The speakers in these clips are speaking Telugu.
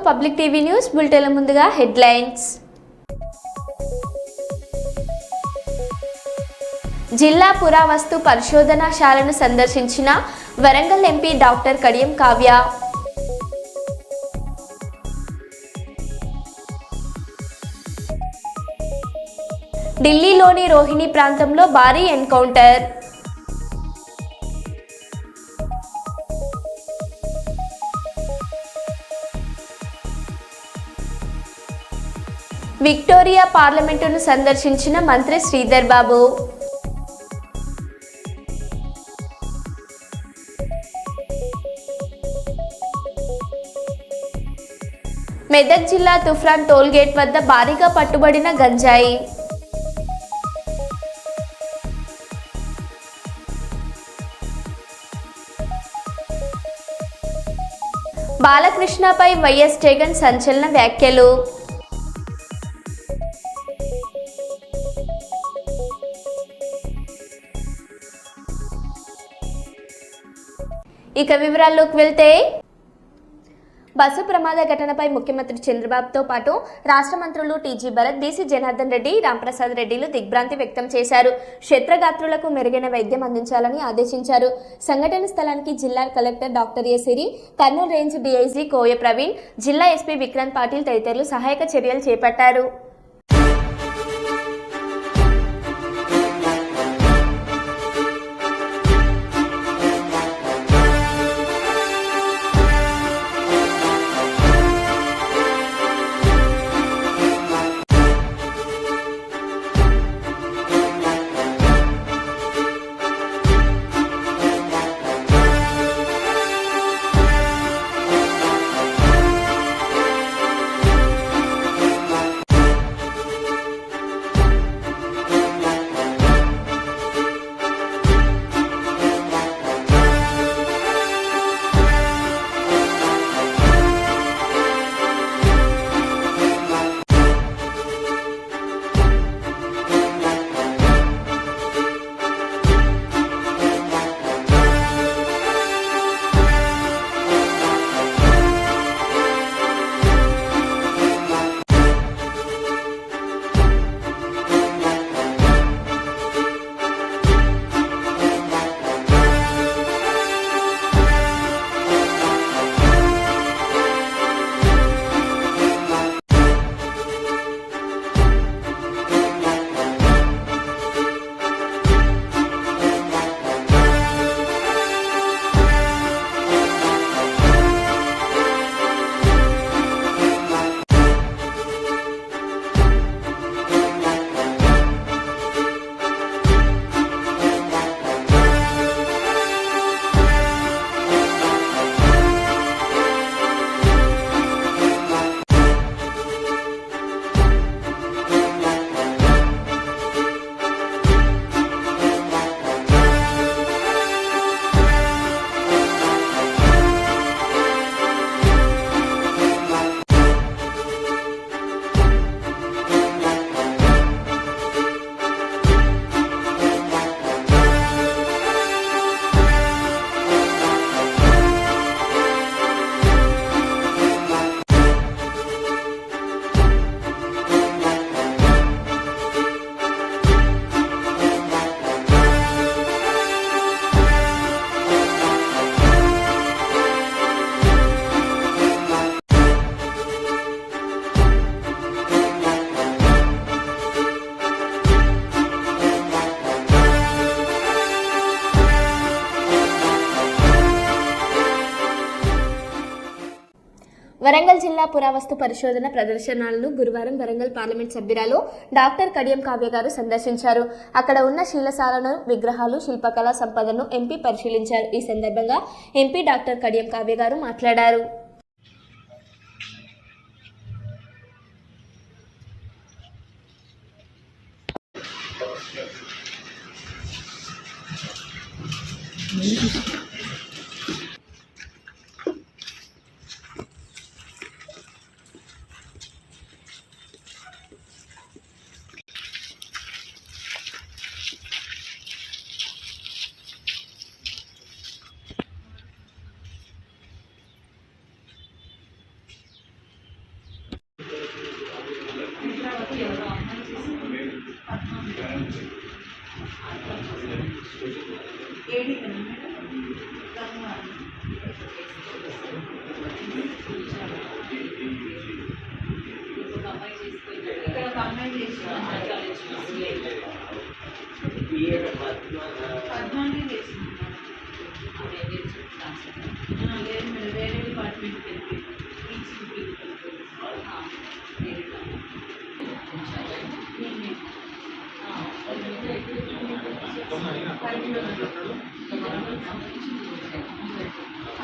పబ్లిక్ టీవీ న్యూస్ బులెటిన్ల ముందుగా హెడ్లైన్స్. జిల్లా పురావస్తు పరిశోధనశాలను సందర్శించిన వరంగల్ ఎంపీ డాక్టర్ కడియం కావ్య. ఢిల్లీలోని రోహిణి ప్రాంతంలో భారీ ఎన్కౌంటర్. విక్టోరియా పార్లమెంటును సందర్శించిన మంత్రి శ్రీధర్ బాబు. మెదక్ జిల్లా తుఫ్రాన్ టోల్గేట్ వద్ద భారీగా పట్టుబడిన గంజాయి. బాలకృష్ణపై వైఎస్ జగన్ సంచలన వ్యాఖ్యలు. ఇక వివరాల్లోకి వెళ్తే, బస్సు ప్రమాద ఘటనపై ముఖ్యమంత్రి చంద్రబాబుతో పాటు రాష్ట్ర మంత్రులు టీజీ భరత్, బీసీ జనార్దన్ రెడ్డి, రాంప్రసాద్ రెడ్డిలు దిగ్భ్రాంతి వ్యక్తం చేశారు. క్షేత్రగాత్రులకు మెరుగైన వైద్యం అందించాలని ఆదేశించారు. సంఘటన స్థలానికి జిల్లా collector doctor A Siri, Kurnool range DIG Koya Praveen, జిల్లా ఎస్పీ విక్రాంత్ పాటిల్ తదితరులు సహాయక చర్యలు చేపట్టారు. వరంగల్ జిల్లా పురావస్తు పరిశోధన ప్రదర్శనలను గురువారం వరంగల్ పార్లమెంట్ సభ్యురాలు డాక్టర్ కడియం కావ్య గారు సందర్శించారు. అక్కడ ఉన్న శిలశాలను, విగ్రహాలు, శిల్పకళా సంపదను ఎంపీ పరిశీలించారు. ఈ సందర్భంగా ఎంపీ డాక్టర్ కడియం కావ్య గారు మాట్లాడారు. వేరే డిపార్ట్మెంట్కి వెళ్ళి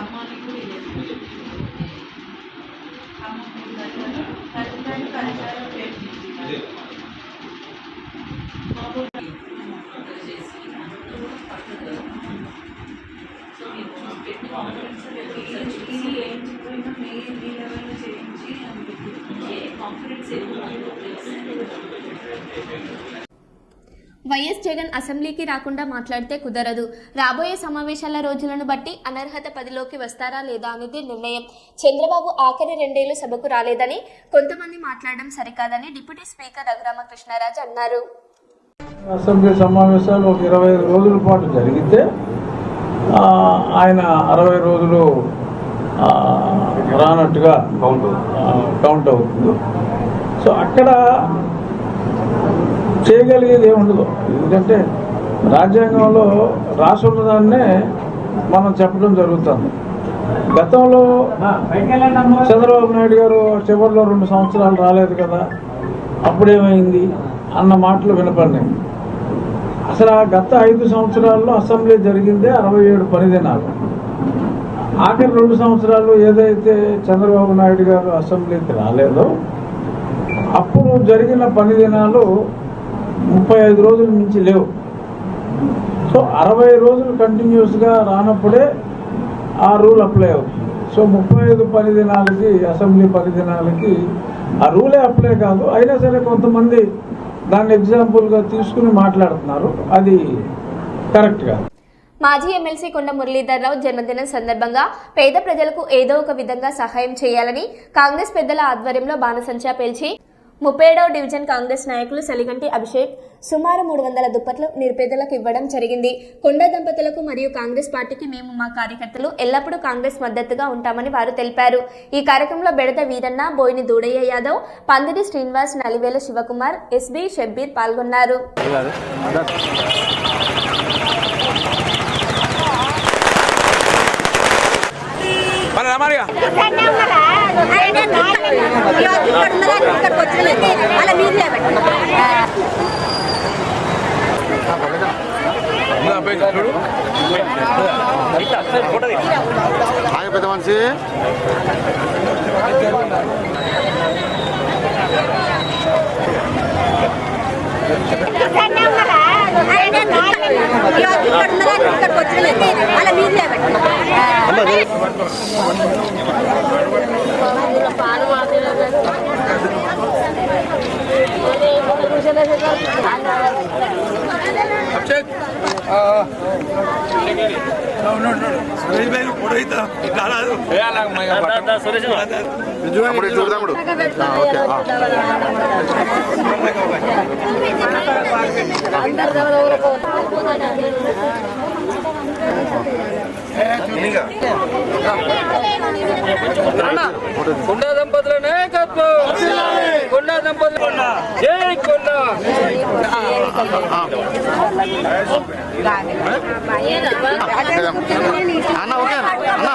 అమ్మాయి కూడా వైఎస్ జగన్ అసెంబ్లీకి రాకుండా మాట్లాడితే కుదరదు. రాబోయే సమావేశాల రోజులను బట్టి అనర్హత పదిలోకి వస్తారా లేదా అనేది నిర్ణయం. చంద్రబాబు ఆఖరి 2 ఏళ్లు సభకు రాలేదని కొంతమంది మాట్లాడడం సరికాదని డిప్యూటీ స్పీకర్ రఘురామకృష్ణరాజు అన్నారు. అసెంబ్లీ సమావేశాలు ఒక 25 రోజుల పాటు జరిగితే ఆయన 60 రోజులు రానట్టుగా కౌంట్ అవుతుంది. సో అక్కడ చేయగలిగేది ఏముండదు. ఎందుకంటే రాజ్యాంగంలో రాసి ఉన్నదాన్నే మనం చెప్పడం జరుగుతుంది. గతంలో చంద్రబాబు నాయుడు గారు చివరిలో 2 సంవత్సరాలు రాలేదు కదా, అప్పుడేమైంది అన్న మాటలు వినపడినాయి. అసలు ఆ గత 5 సంవత్సరాల్లో అసెంబ్లీ జరిగిందే 67 పని దినాలు. ఆఖరి 2 సంవత్సరాలు ఏదైతే చంద్రబాబు నాయుడు గారు అసెంబ్లీకి రాలేదో అప్పుడు జరిగిన పని దినాలు 35 రోజుల మించి లేవు. సో 60 రోజులు కంటిన్యూస్గా రానప్పుడే ఆ రూల్ అప్లై అవుతుంది. సో 35 పని దినాలకి అసెంబ్లీ పని దినాలకి ఆ రూలే అప్లై కాదు. అయినా సరే కొంతమంది దాన్ని ఎగ్జాంపుల్గా తీసుకుని మాట్లాడుతున్నారు. అది కరెక్ట్ కాదు. మాజీ ఎమ్మెల్సీ కొండ మురళీధర్రావు జన్మదినం సందర్భంగా పేద ప్రజలకు ఏదో ఒక విధంగా సహాయం చేయాలని కాంగ్రెస్ పెద్దల ఆధ్వర్యంలో బాణసంచా పేల్చి 37వ డివిజన్ కాంగ్రెస్ నాయకులు సలిగంటి అభిషేక్ సుమారు 300 దుప్పట్లు నిరుపేదలకు ఇవ్వడం జరిగింది. కొండ దంపతులకు మరియు కాంగ్రెస్ పార్టీకి మేము మా కార్యకర్తలు ఎల్లప్పుడూ కాంగ్రెస్ మద్దతుగా ఉంటామని వారు తెలిపారు. ఈ కార్యక్రమంలో బెడద వీరన్న, బోయిని దూడయ్య యాదవ్, పందిరి శ్రీనివాస్, నలివేల శివకుమార్, ఎస్బి షబ్బీర్ పాల్గొన్నారు. పెద్ద మనిషి చూడదాముడు కొండ దంపతుల నాయకత్వం, కొండ దంపతులు జై కొండ. అన్న ఓకే అన్న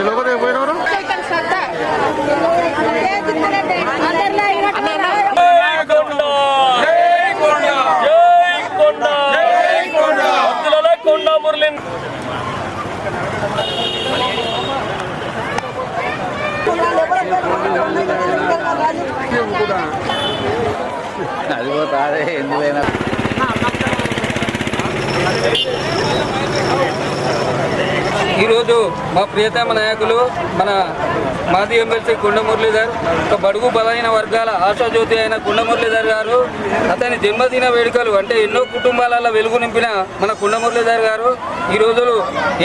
లోపల పోయినవరు కొండ మురళి అది పోతాదే ఎందుకైనా ఈరోజు మా ప్రియతమ నాయకులు మన మాజీ ఎమ్మెల్సీ కొండ మురళీధర్, ఒక బడుగు బలైన వర్గాల ఆశాజ్యోతి అయిన కొండ మురళీధర్ గారు, అతని జన్మదిన వేడుకలు అంటే ఎన్నో కుటుంబాలలో వెలుగు నింపిన మన కొండ మురళీధర్ గారు ఈ రోజులు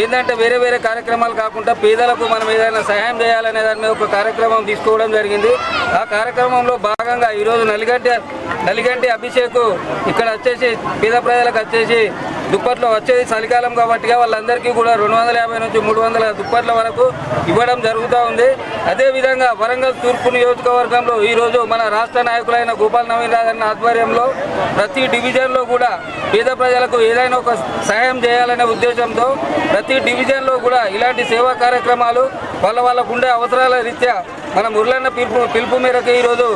ఏంటంటే వేరే వేరే కార్యక్రమాలు కాకుండా పేదలకు మనం ఏదైనా సహాయం చేయాలనే దాని మీద ఒక కార్యక్రమం తీసుకోవడం జరిగింది. ఆ కార్యక్రమంలో భాగంగా ఈరోజు నలిగంటి అభిషేక్ ఇక్కడ వచ్చేసి పేద ప్రజలకు వచ్చేసి దుప్పట్లు వచ్చేది చలికాలం కాబట్టి వాళ్ళందరికీ కూడా 250 నుంచి 300 దుప్పట్ల వరకు ఇవ్వడం జరుగుతూ ఉంది. అదేవిధంగా వరంగల్ తూర్పు నియోజకవర్గంలో ఈరోజు మన రాష్ట్ర నాయకులైన గోపాల్ నవీన్ రాజన్న ఆధ్వర్యంలో ప్రతి డివిజన్లో కూడా పేద ప్రజలకు ఏదైనా ఒక సహాయం చేయాలనే ఉద్దేశంతో ప్రతి డివిజన్లో కూడా ఇలాంటి సేవా కార్యక్రమాలు వాళ్ళకు ఉండే అవసరాల రీత్యా మన మురళన్న పిలుపు మేరకు ఈరోజు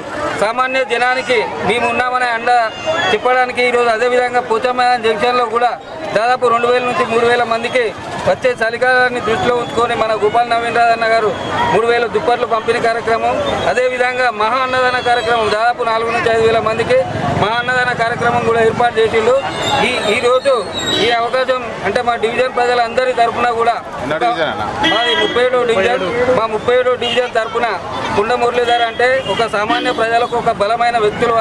సామాన్య జనానికి మేము ఉన్నామనే అండ చెప్పడానికి ఈరోజు అదేవిధంగా పోచమ్మ జంక్షన్లో కూడా దాదాపు 2000 నుంచి 3000 మందికి వచ్చే చలికాలాన్ని దృష్టిలో ఉంచుకొని మన గోపాల్ నవీన్ రాజన్న గారు 3000 దుప్పట్లు పంపిణీ కార్యక్రమం, అదేవిధంగా మహా అన్నదాన కార్యక్రమం దాదాపు 4000 నుంచి 5000 మందికి మహా అన్నదాన కార్యక్రమం కూడా ఏర్పాటు చేసిండు. ఈరోజు ఈ అవకాశం అంటే మా డివిజన్ ప్రజలందరి తరఫున కూడా మాది 37వ డివిజన్, మా 37వ డివిజన్ తరఫున కొండ మురళీధర్ అంటే ఒక సామాన్య ప్రజలకు ఒక బలమైన వ్యక్తులు,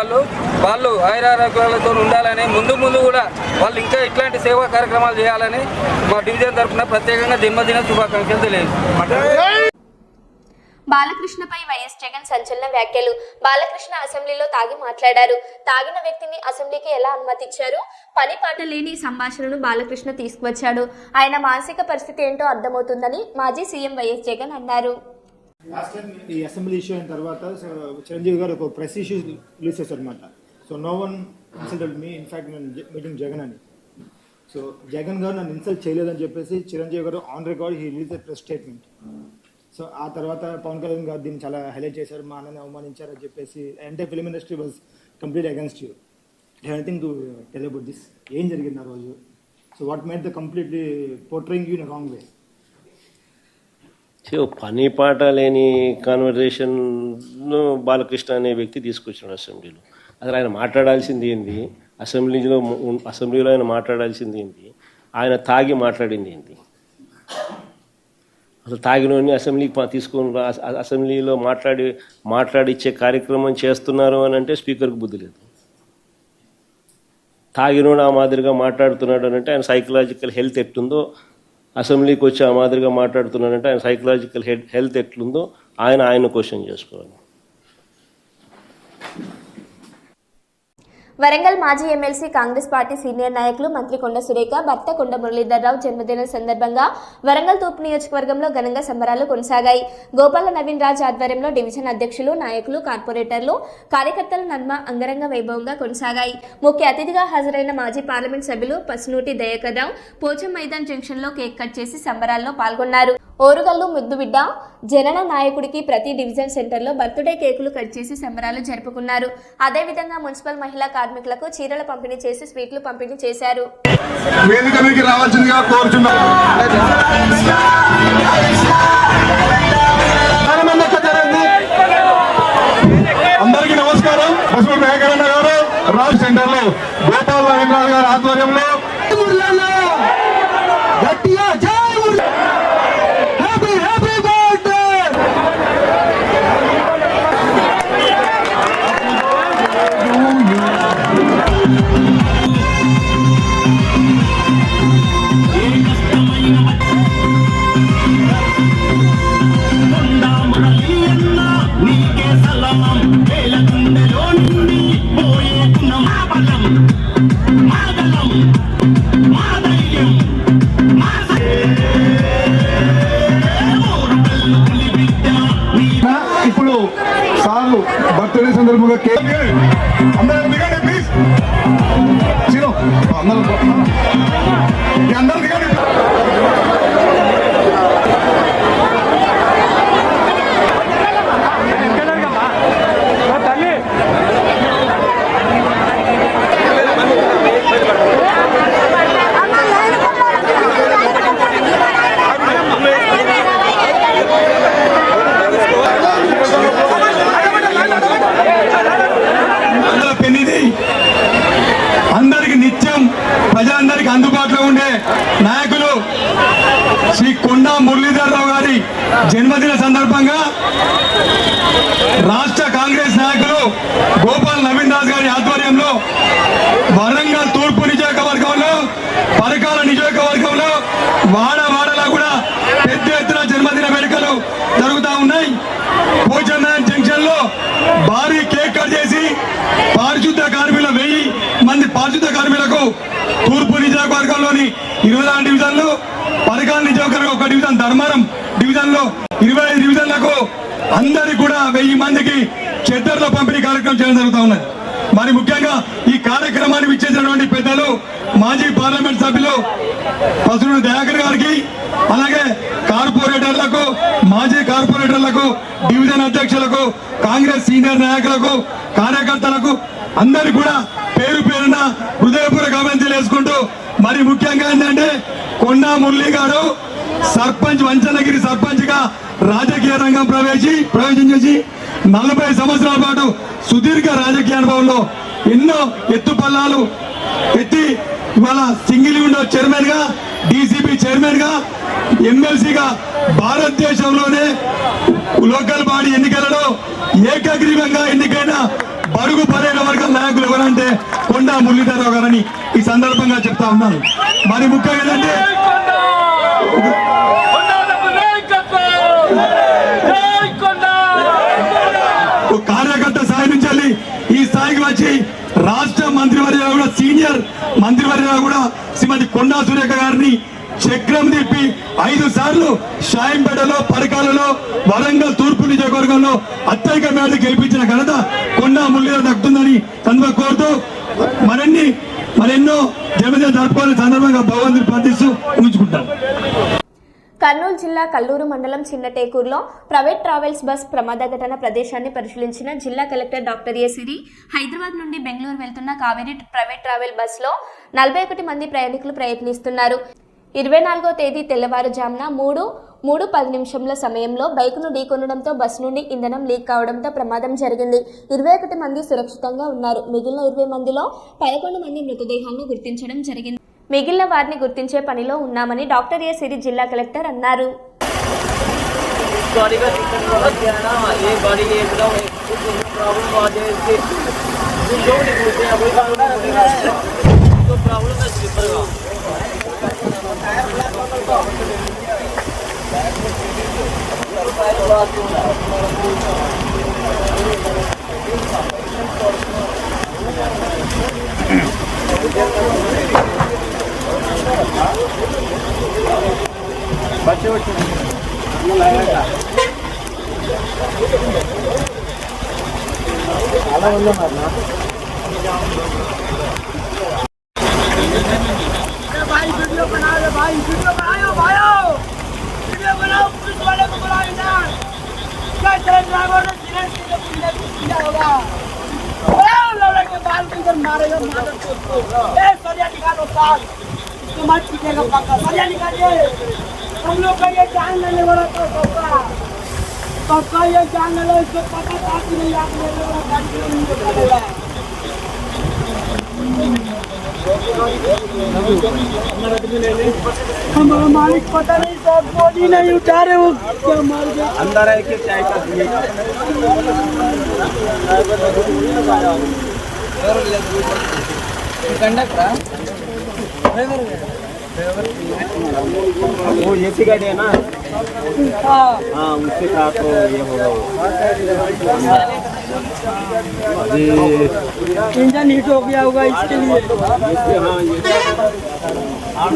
వాళ్ళు ఆయురారోగ్యాలతో ఉండాలని ముందు కూడా వాళ్ళు ఇంకా ఇట్లాంటి సేవా కార్యక్రమాలు చేయాలని మా డివిజన్ తరఫున ప్రత్యేకంగా జన్మదిన శుభాకాంక్షలు తెలియజేస్తున్నాం. బాలకృష్ణపై వైఎస్ జగన్ సంచలన వ్యాఖ్యలు. బాలకృష్ణ అసెంబ్లీలో తాగి మాట్లాడారు. తాగిన వ్యక్తిని అసెంబ్లీకి ఎలా అనుమతించారు? పని పాట లేని సంభాషణను బాలకృష్ణ తీసుకువచ్చాడు. ఆయన మానసిక పరిస్థితి ఏంటో అర్థమవుతుందని మాజీ సీఎం వైఎస్ జగన్ అన్నారు. ఈ అసెంబ్లీ ఇష్యూ అయిన తర్వాత చిరంజీవి గారు ఒక ప్రెస్ ఇష్యూ రిలీజ్ చేశారు అనమాట. So no one insulted me, in fact నేను మీటింగ్ జగన్ అని. సో జగన్ గారు నన్ను ఇన్సల్ట్ చేయలేదని చెప్పేసి చిరంజీవి గారు on record he release a press statement. So ఆ తర్వాత పవన్ కళ్యాణ్ గారు దీన్ని చాలా హైలైట్ చేశారు, మా అన్నని అవమానించారు అని చెప్పేసి entire film industry was complete against you. Anything to tell about this? ఏం జరిగింది ఆ రోజు? So what made the completely portraying you in wrong way? పని పాట లేని కాన్వర్జేషన్ను బాలకృష్ణ అనే వ్యక్తి తీసుకొచ్చాడు అసెంబ్లీలో. అసలు ఆయన మాట్లాడాల్సింది ఏంది? అసెంబ్లీలో ఆయన మాట్లాడాల్సింది ఏంటి? ఆయన తాగి మాట్లాడింది ఏంటి? అసలు తాగినోని అసెంబ్లీకి తీసుకొని అసెంబ్లీలో మాట్లాడిచ్చే కార్యక్రమం చేస్తున్నారు అని అంటే స్పీకర్కి బుద్ధి లేదు. తాగినోడు ఆ మాదిరిగా మాట్లాడుతున్నాడు అని అంటే ఆయన సైకలాజికల్ హెల్త్ ఎట్లుందో, అసెంబ్లీకి వచ్చి ఆ మాదిరిగా మాట్లాడుతున్నాడంటే ఆయన సైకలాజికల్ హెల్త్ ఎట్లుందో ఆయన క్వశ్చన్ చేసుకోవాలి. వరంగల్ మాజీ ఎమ్మెల్సీ కాంగ్రెస్ పార్టీ సీనియర్ నాయకులు మంత్రి కొండ సురేఖ భర్త కొండ మురళీధర్ రావు జన్మదినం సందర్భంగా వరంగల్ తూర్పు నియోజకవర్గంలో ఘనంగా సంబరాలు కొనసాగాయి. గోపాల నవీన్ రాజ్ ఆధ్వర్యంలో డివిజన్ అధ్యక్షులు, నాయకులు, కార్పొరేటర్లు, కార్యకర్తల నడుమ అంగరంగ వైభవంగా కొనసాగాయి. ముఖ్య అతిథిగా హాజరైన మాజీ పార్లమెంట్ సభ్యులు పసునూటి దయాకర్ రావు పోచం మైదాన్ జంక్షన్ లో కేక్ కట్ చేసి సంబరాల్లో పాల్గొన్నారు. ఓరుగల్లు ముద్దుబిడ్డ జనన నాయకుడికి ప్రతి డివిజన్ సెంటర్లో బర్త్డే కేకులు కట్ చేసి సంబరాలు జరుపుకున్నారు. అదేవిధంగా మున్సిపల్ మహిళా కార్మికులకు చీరల పంపిణీ చేసి స్వీట్లు పంపిణీ చేశారు. అందరికీ నమస్కారం. రాజ్ సెంటర్ లో గోపాల్ నవీన్ రాజు గారి ఆధ్వర్యంలో ఇప్పుడు సార్లు బర్త్డే సందర్భంగా కేక్ అందరూ దిగండి ప్లీజ్. అందరూ దిగండి. అందరికి నిత్యం ప్రజలందరికీ అందుబాటులో ఉండే నాయకులు తూర్పు నియోజకవర్గంలోని 24 డివిజన్లు, పరకాల నియోజకవర్గం 1 డివిజన్, ధర్మారం డివిజన్లో 25 డివిజన్లకు అందరికి కూడా 1000 మందికి చెద్దర్ల పంపిణీ కార్యక్రమం చేయడం జరుగుతూ ఉన్నది. మరి ముఖ్యంగా ఈ కార్యక్రమాన్ని విచ్చేసినటువంటి పెద్దలు మాజీ పార్లమెంట్ సభ్యులు పసుడు దయాకర్ గారికి, అలాగే కార్పొరేటర్లకు, మాజీ కార్పొరేటర్లకు, డివిజన్ అధ్యక్షులకు, కాంగ్రెస్ సీనియర్ నాయకులకు, కార్యకర్తలకు అందరికి కూడా పేరు పేరున హృదయపూర్వక అభినందనలు చేసుకుంటూ, మరి ముఖ్యంగా ఏంటంటే కొండా మురళి గారు సర్పంచ్, వంచనగిరి సర్పంచ్ గా రాజకీయ రంగం ప్రవేశం చేసి 40 సంవత్సరాల పాటు సుదీర్ఘ రాజకీయ అనుభవంలో ఎన్నో ఎత్తుపల్లాలు ఎత్తి ఇవాళ సింగిల్ విండో చైర్మన్ గా, డీసీపీ చైర్మన్ గా, ఎమ్మెల్సీగా భారతదేశంలోనే లోకల్ బాడీ ఎన్నికలలో ఏకగ్రీవంగా ఎన్నికైన బడుగు బలైన వర్గాల నాయకులు ఎవరంటే కొండా మురళీధరరావు గారని ఈ సందర్భంగా చెప్తా ఉన్నాను. మరి ముఖ్యంగా ఏంటంటే కార్యకర్త స్థాయి నుంచి ఈ స్థాయికి వచ్చి రాష్ట్ర మంత్రివర్యులు కూడా, సీనియర్ మంత్రివర్యులు కూడా శ్రీమతి కొండా సురేఖ గారిని చక్రం తిప్పి 5 సార్లు షాయంపేటలో, పరకాలలో, వరంగల్ తూర్పు నియోజకవర్గంలో అత్యధిక మేరకు గెలిపించిన ఘనత కొండా మురళీధర్ దక్కుతుందని తనగా కోరుతూ మరెన్నో జన్మదిన జరుపుకోవాలని సందర్భంగా భగవంతుని ప్రార్థిస్తూ ఉంచుకుంటాను. కర్నూలు జిల్లా కల్లూరు మండలం చిన్నటేకూరులో ప్రైవేట్ ట్రావెల్స్ బస్ ప్రమాద ఘటన ప్రదేశాన్ని పరిశీలించిన జిల్లా కలెక్టర్ డాక్టర్ ఏ సిరి హైదరాబాద్ నుండి బెంగళూరు వెళ్తున్న కావేరీ ప్రైవేట్ ట్రావెల్ బస్సులో 41 మంది ప్రయాణికులు ప్రయత్నిస్తున్నారు. 24వ తేదీ తెల్లవారుజామున 3:10 సమయంలో బైకును ఢీకొనడంతో బస్సు నుండి ఇంధనం లీక్ కావడంతో ప్రమాదం జరిగింది. 21 మంది సురక్షితంగా ఉన్నారు. మిగిలిన 20 మందిలో 11 మంది మృతదేహాలను గుర్తించడం జరిగింది. మిగిలిన వారిని గుర్తించే పనిలో ఉన్నామని డాక్టర్ ఏ సిరి జిల్లా కలెక్టర్ అన్నారు. हम लोग का ये जान लेने वाला तो पक्का ये जान ले लो, इसको पता था कि नहीं आप लेने वाला गाड़ी नहीं निकालेगा। हमारा मालिक पता नहीं सब बॉडी नहीं उठा रहे, वो क्या मार गया अंदर है कि चाय का कंडक्टर वो एसी गाड़ी है ना, हाँ उसके साथ तो ये होगा अभी इंजन हीट हो गया होगा इसके लिए। हाँ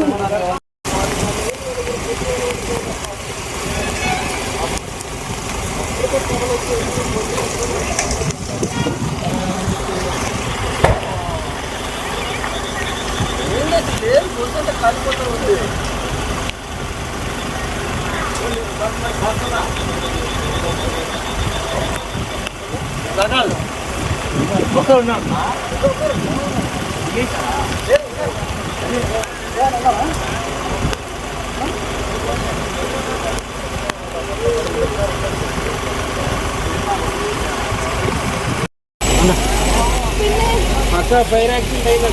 ఫైర్ యాక్సిడెంట్ అయిన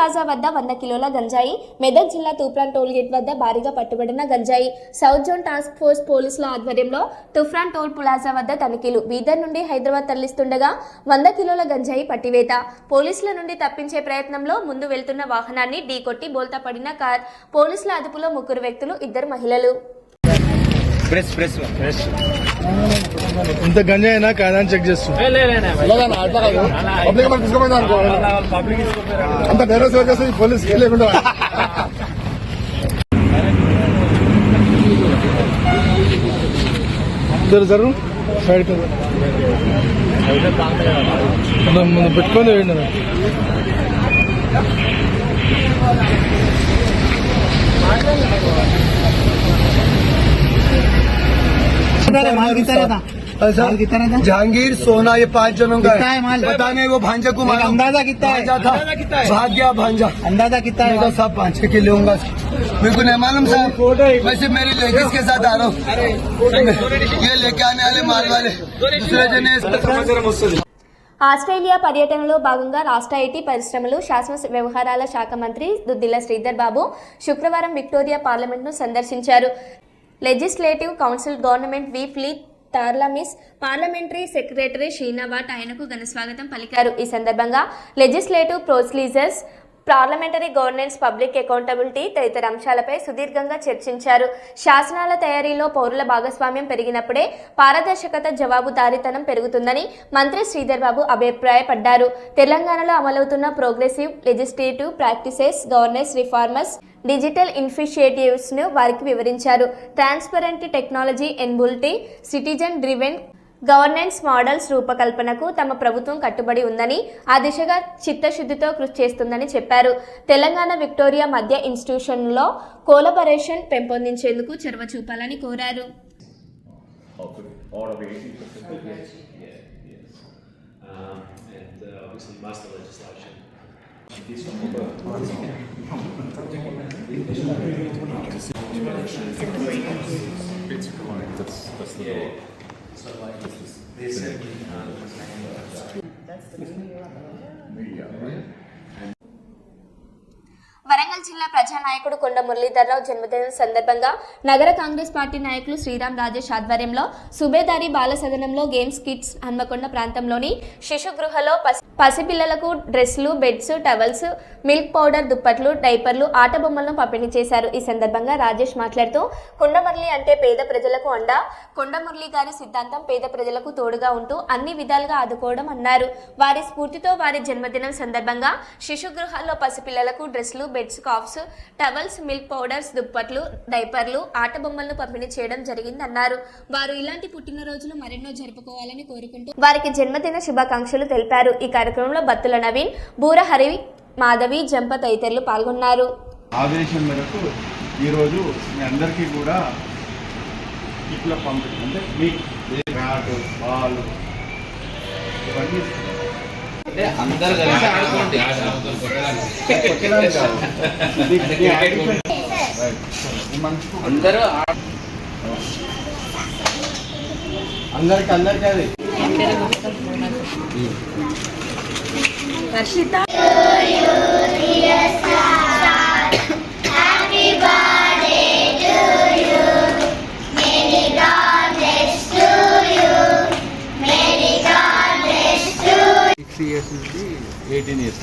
ప్లాజా వద్ద 100 కిలోల గంజాయి, మెదక్ జిల్లా తూప్రాన్ టోల్గేట్ వద్ద భారీగా పట్టుబడిన గంజాయి. సౌత్ జోన్ టాస్క్ ఫోర్స్ పోలీసుల ఆధ్వర్యంలో తుఫ్రాన్ టోల్ ప్లాజా వద్ద తనిఖీలు. బీదర్ నుండి హైదరాబాద్ తరలిస్తుండగా 100 కిలోల గంజాయి పట్టివేత. పోలీసుల నుండి తప్పించే ప్రయత్నంలో ముందు వెళ్తున్న వాహనాన్ని ఢీకొట్టి బోల్తా పడిన కార్. పోలీసుల అదుపులో 3 వ్యక్తులు, 2 మహిళలు. ఇంత గంజాయినా కాదా అని చెక్ చేస్తాం. అంత డైరెక్ట్ వర్క్ పోలీస్ లేకుండా జరు సైడ్ పెట్టుకొని వేయండి. जहांगीर सोना ये 5 जनों का है। पता नहीं वो भांजा को मारा। अंदाजा कितना है? भाग गया भांजा। अंदाजा कितना है? सब 5-6 किलो होगा। मेरे को नहीं मालूम साहब, वैसे मेरी लेडीज के साथ आ रहा हूँ। ये लेके आने वाले माल वाले दूसरे जने। ఆస్ట్రేలియా పర్యటనలో భాగంగా రాష్ట్ర ఐటీ పరిశ్రమలు శాసన వ్యవహారాల శాఖ మంత్రి దుద్దిల్ల శ్రీధర్ బాబు శుక్రవారం విక్టోరియా పార్లమెంట్ను సందర్శించారు. లెజిస్లేటివ్ కౌన్సిల్ గవర్నమెంట్ వీప్ లీ టార్లమిస్ పార్లమెంటరీ సెక్రటరీ షీనావాట్ ఆయనకు ఘన స్వాగతం పలికారు. ఈ సందర్భంగా legislative procedures, parliamentary governance, public accountability తదితర అంశాలపై సుదీర్ఘంగా చర్చించారు. శాసనాల తయారీలో పౌరుల భాగస్వామ్యం పెరిగినప్పుడే పారదర్శకత, జవాబుదారీతనం పెరుగుతుందని మంత్రి శ్రీధర్ బాబు అభిప్రాయపడ్డారు. తెలంగాణలో అమలవుతున్న progressive legislative practices, governance reformers, digital initiatives ను వారికి వివరించారు. Transparent technology enabled, citizen driven governance models రూపకల్పనకు తమ ప్రభుత్వం కట్టుబడి ఉందని, ఆ దిశగా చిత్తశుద్ధితో కృషి చేస్తుందని చెప్పారు. తెలంగాణ విక్టోరియా మధ్య ఇన్స్టిట్యూషన్లో కోలాబరేషన్ పెంపొందించేందుకు చొరవ చూపాలని కోరారు. వరంగల్ జిల్లా ప్రజానాయకుడు కొండ మురళీధర్రావు జన్మదినం సందర్భంగా నగర కాంగ్రెస్ పార్టీ నాయకులు శ్రీరామ్ రాజేష్ ఆధ్వర్యంలో సుబేదారి బాల సదనంలో గేమ్స్ కిట్స్, హన్మకొండ ప్రాంతంలోని శిశు గృహలో పసిపిల్లలకు డ్రెస్లు, బెడ్స్, టవల్స్, మిల్క్ పౌడర్, దుప్పట్లు, డైపర్లు, ఆట బొమ్మలను పంపిణీ చేశారు. ఈ సందర్భంగా రాజేష్ మాట్లాడుతూ కొండ మురళి అంటే పేద ప్రజలకు అండ, కొండ మురళి గారి సిద్ధాంతం పేద ప్రజలకు తోడుగా ఉంటూ అన్ని విధాలుగా ఆదుకోవడం అన్నారు. వారి స్ఫూర్తితో వారి జన్మదినం సందర్భంగా శిశు గృహాల్లో పసిపిల్లలకు డ్రెస్లు, beds, calves, towels, milk powders, దుప్పట్లు, డైపర్లు, ఆట బొమ్మలను పంపిణీ చేయడం జరిగిందన్నారు. వారు ఇలాంటి పుట్టినరోజులు మరెన్నో జరుపుకోవాలని కోరుకుంటూ వారికి జన్మదిన శుభాకాంక్షలు తెలిపారు. ఈ కార్యక్రమంలో బత్తుల నవీన్, బూర హరి, మాధవి, జంప తదితరులు పాల్గొన్నారు. ఆదేశం మేరకు ఈరోజు మీ అందరికీ కూడా ఇట్లా పంపిణీ అంటే మీకు మ్యాటు, బాలు ఇవన్నీ అందరు కలిసి ఆడుకోండి. అందరికి అది వర్షిత years నుంచి 18 years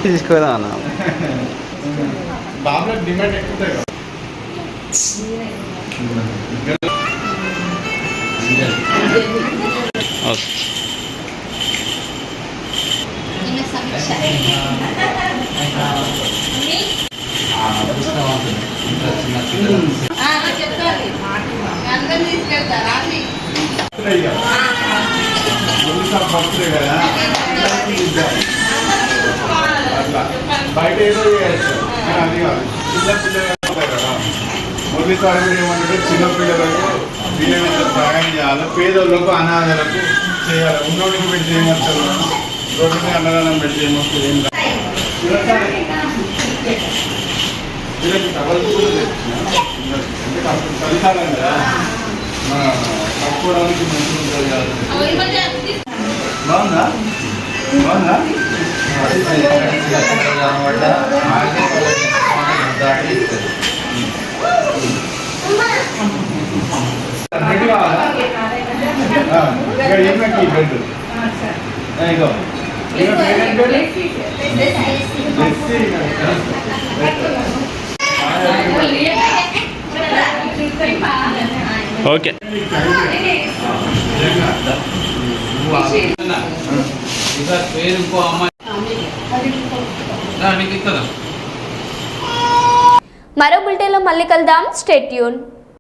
తీసుకోదా అన్న బాబులో డిమాండ్ ఎక్కువ బర్త్డే కదా బయట ఏదో చేయొచ్చు అది కాదు. చిన్న పిల్లలు ఉంటాయి కదా, మొదటి తరగతి ఏమంటే చిన్నపిల్లలకు వీళ్ళని సహాయం చేయాలి, పేదోళ్ళకు అనాథలకు చేయాలి. ఉన్నోడికి పెట్టి ఏమొస్తారు, రోడ్డు మీద అన్నదానం పెట్టి ఏమొస్తుంది ఏం వీళ్ళకి టవల్స్ కూడా తెచ్చిన అంటే అప్పుడు చలికాలం కదా కప్పుకోవడానికి మంచిగా ఉంటుంది కదా. బాగుందా బాగుందా బెడ్ కావాలా ఇక్కడ ఏమకి బెడ్ ఇగో ఓకే మరో బులెటిన్లో మళ్ళీ కలుద్దాం. Stay tune.